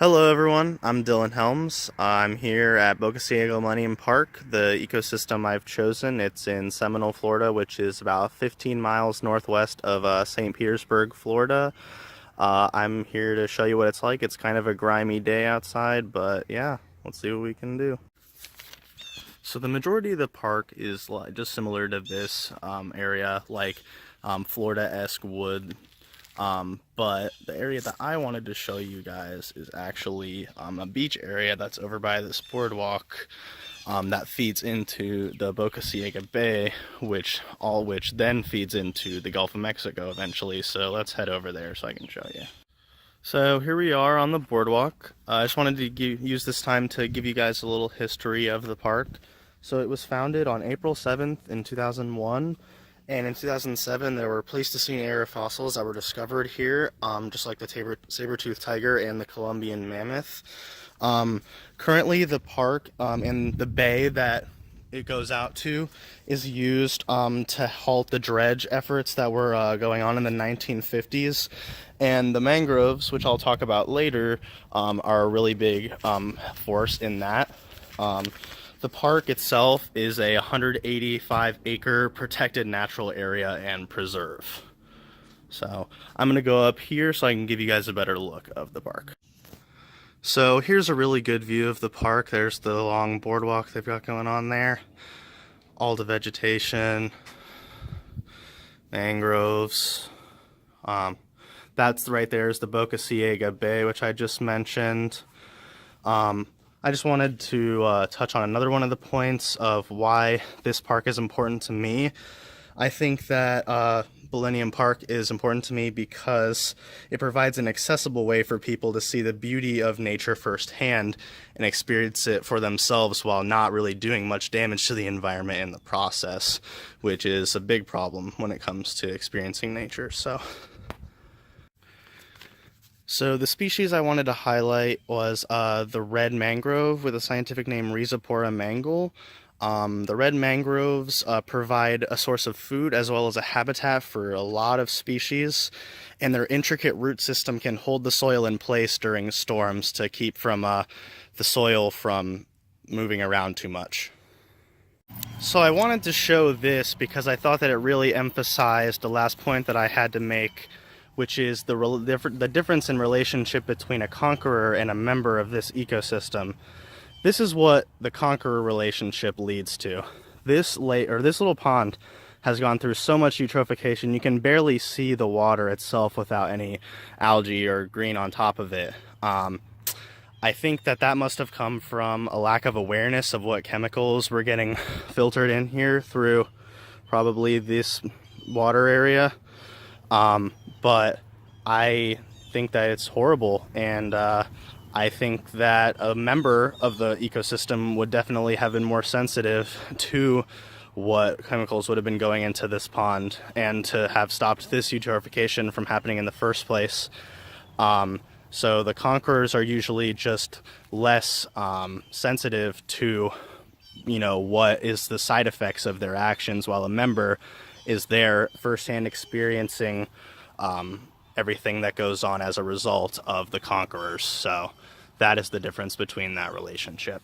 Hello everyone, I'm Dylan Helms. I'm here at Boca, Ciega Millennium Park, the ecosystem I've chosen. It's in Seminole, Florida, which is about 15 miles northwest of St. Petersburg, Florida. I'm here to show you what it's like. It's kind of a grimy day outside, but yeah, let's see what we can do. So the majority of the park is just similar to this area, like Florida-esque wood. But the area that I wanted to show you guys is actually a beach area that's over by this boardwalk that feeds into the Boca Ciega Bay, which then feeds into the Gulf of Mexico eventually. So let's head over there so I can show you. So here we are on the boardwalk. I just wanted to use this time to give you guys a little history of the park. So it was founded on April 7th in 2001. And in 2007, there were Pleistocene era fossils that were discovered here, just like the saber-toothed tiger and the Columbian mammoth. Currently, the park and the bay that it goes out to is used to halt the dredge efforts that were going on in the 1950s. And the mangroves, which I'll talk about later, are a really big force in that. The park itself is a 185-acre protected natural area and preserve. So I'm going to go up here so I can give you guys a better look of the park. So here's a really good view of the park. There's the long boardwalk they've got going on there. All the vegetation, mangroves. That's right there is the Boca Ciega Bay, which I just mentioned. I just wanted to touch on another one of the points of why this park is important to me. I think that Millennium Park is important to me because it provides an accessible way for people to see the beauty of nature firsthand and experience it for themselves while not really doing much damage to the environment in the process, which is a big problem when it comes to experiencing nature. So the species I wanted to highlight was the red mangrove with a scientific name Rhizopora mangle. The red mangroves provide a source of food as well as a habitat for a lot of species, and their intricate root system can hold the soil in place during storms to keep from the soil from moving around too much. So I wanted to show this because I thought that it really emphasized the last point that I had to make, which is the difference in relationship between a conqueror and a member of this ecosystem. This is what the conqueror relationship leads to. This little pond has gone through so much eutrophication you can barely see the water itself without any algae or green on top of it. I think that must have come from a lack of awareness of what chemicals were getting filtered in here through probably this water area. But I think that it's horrible, and I think that a member of the ecosystem would definitely have been more sensitive to what chemicals would have been going into this pond and to have stopped this eutrophication from happening in the first place. So the conquerors are usually just less sensitive to, what is the side effects of their actions, while a member is there firsthand experiencing everything that goes on as a result of the conquerors. So that is the difference between that relationship.